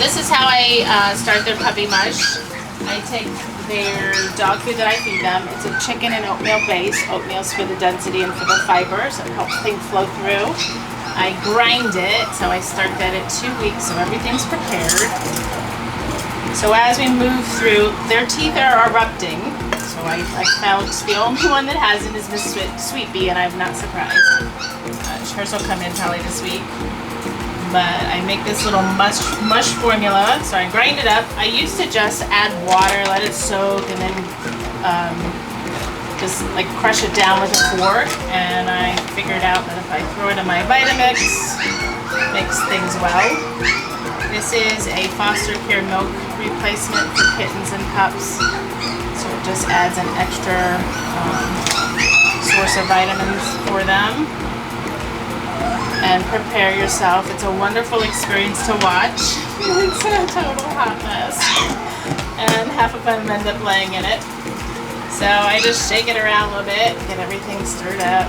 this is how I start their puppy mush. I take their dog food that I feed them. It's a chicken and oatmeal base. Oatmeal's for the density and for the fiber, so it helps things flow through. I grind it, so I start that at 2 weeks, so everything's prepared. So as we move through, their teeth are erupting. So I found the only one that hasn't is Miss Sweet Bee, and I'm not surprised. Hers will come in probably this week. But I make this little mush formula, so I grind it up. I used to just add water, let it soak, and then just like crush it down with a fork. And I figured out that if I throw it in my Vitamix, it makes things well. This is a foster care milk replacement for kittens and pups, so it just adds an extra source of vitamins for them. And prepare yourself. It's a wonderful experience to watch. It's a total hot mess. And half of them end up laying in it. So I just shake it around a little bit, get everything stirred up.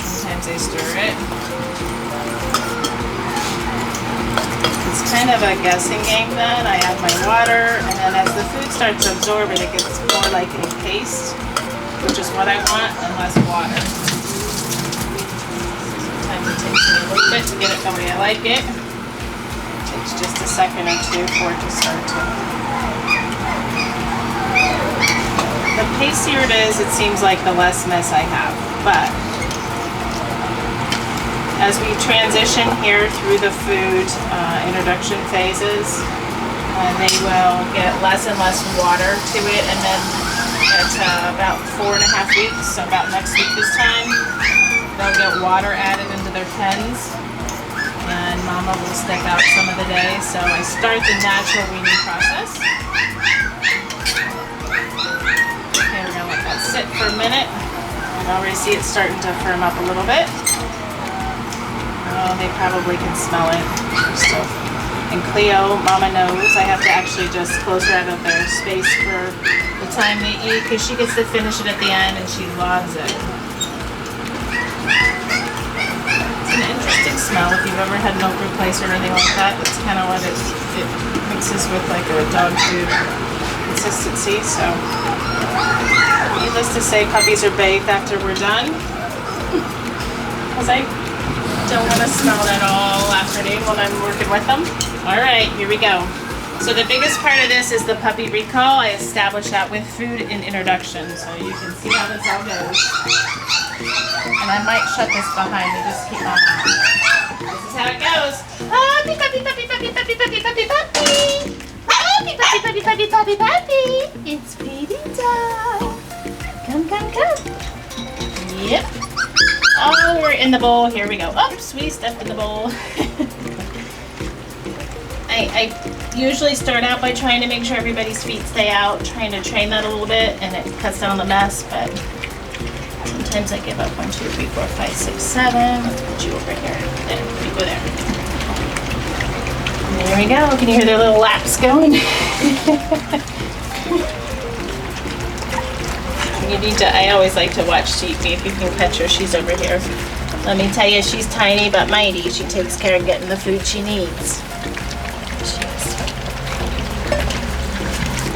Sometimes I stir it. It's kind of a guessing game then. I add my water, and then as the food starts to absorb it, it gets more like a paste, which is what I want, and less water. It takes me a little bit to get it the way I like it. It takes just a second or two for it to start to. The pastier it is, it seems like the less mess I have. But as we transition here through the food introduction phases, they will get less and less water to it, and then at about 4.5 weeks, so about next week this time, they'll get water added into their pens, and Mama will step out some of the day. So I start the natural weaning process. Okay, we're gonna let that sit for a minute. You can already see it starting to firm up a little bit. Oh, they probably can smell it. So, and Cleo, Mama knows. I have to actually just close her out of their space for the time they eat, because she gets to finish it at the end and she loves it. An interesting smell. If you've ever had milk replaced or anything like that, that's kind of what it mixes with, like a dog food consistency. So needless to say, puppies are bathed after we're done, because I don't want to smell it all afternoon when I'm working with them. All right, here we go. So the biggest part of this is the puppy recall. I established that with food in introduction, so you can see how this all goes. And I might shut this behind me, just keep my mouth. This is how it goes. Puppy, puppy, puppy, puppy, puppy, puppy, puppy, puppy. Puppy, puppy, puppy, puppy, puppy, puppy. It's baby time. Come, come, come. Yep. Oh, we're in the bowl. Here we go. Oops, we stepped in the bowl. I usually start out by trying to make sure everybody's feet stay out, trying to train that a little bit, and it cuts down on the mess, but sometimes I give up. 1, 2, 3, 4, 5, 6, 7. Let's put you over here. There, we go there. And there we go. Can you hear their little laps going? You need to, I always like to watch Sheepy. If you can catch her, she's over here. Let me tell you, she's tiny but mighty. She takes care of getting the food she needs.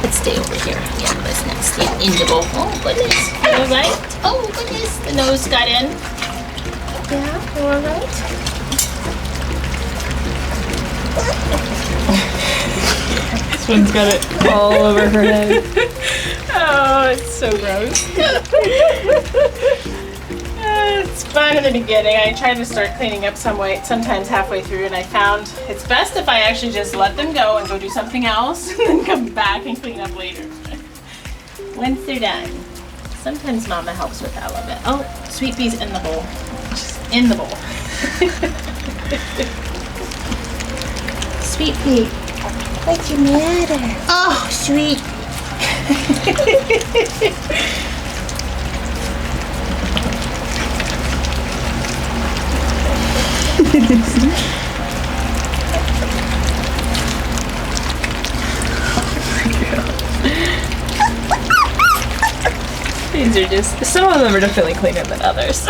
Let's stay over here. Yeah, let's not stay in the bowl. Oh, goodness. All right. Oh, goodness. The nose got in. Yeah, all right. This one's got it all over her head. Oh, it's so gross. It's fun in the beginning. I tried to start cleaning up sometimes halfway through, and I found it's best if I actually just let them go and go do something else and then come back and clean up later. Once they're done. Sometimes Mama helps with that a little bit. Oh, Sweet Bee's in the bowl. She's in the bowl. Sweet Bee, what's the matter? Oh, Sweet. These are just, some of them are definitely cleaner than others.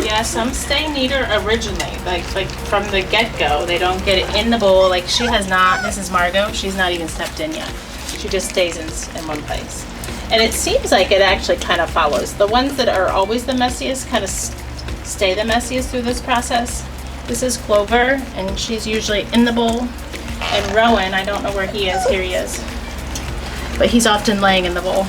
Yeah, some stay neater originally, like from the get-go. They don't get it in the bowl. Like she has not, this is Margot, she's not even stepped in yet. She just stays in one place. And it seems like it actually kind of follows. The ones that are always the messiest kind of stay the messiest through this process. This is Clover, and she's usually in the bowl. And Rowan, I don't know where he is. Here he is. But he's often laying in the bowl.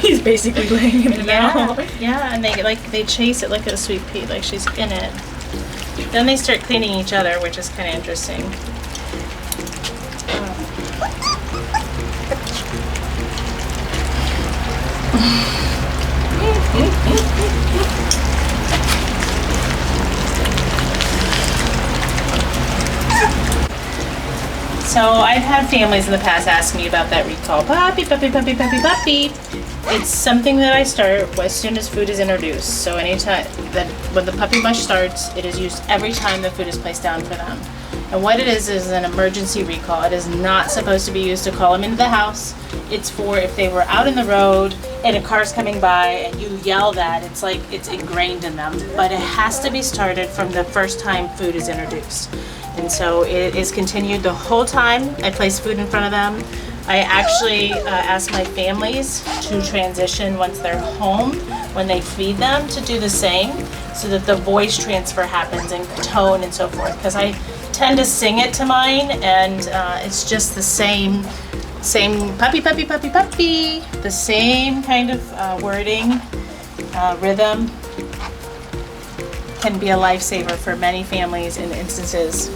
He's basically laying in it now. Yeah, and they chase it like a sweet pea, like she's in it. Then they start cleaning each other, which is kind of interesting. So I've had families in the past ask me about that recall. Puppy, puppy, puppy, puppy, puppy. It's something that I start as soon as food is introduced. So anytime that when the puppy mush starts, it is used every time the food is placed down for them. And what it is an emergency recall. It is not supposed to be used to call them into the house. It's for if they were out in the road and a car's coming by and you yell that, it's like it's ingrained in them. But it has to be started from the first time food is introduced. And so it is continued the whole time I place food in front of them. I actually ask my families to transition once they're home, when they feed them, to do the same so that the voice transfer happens and tone and so forth. Because I tend to sing it to mine and it's just the same puppy, puppy, puppy, puppy, the same kind of wording, rhythm. Can be a lifesaver for many families in instances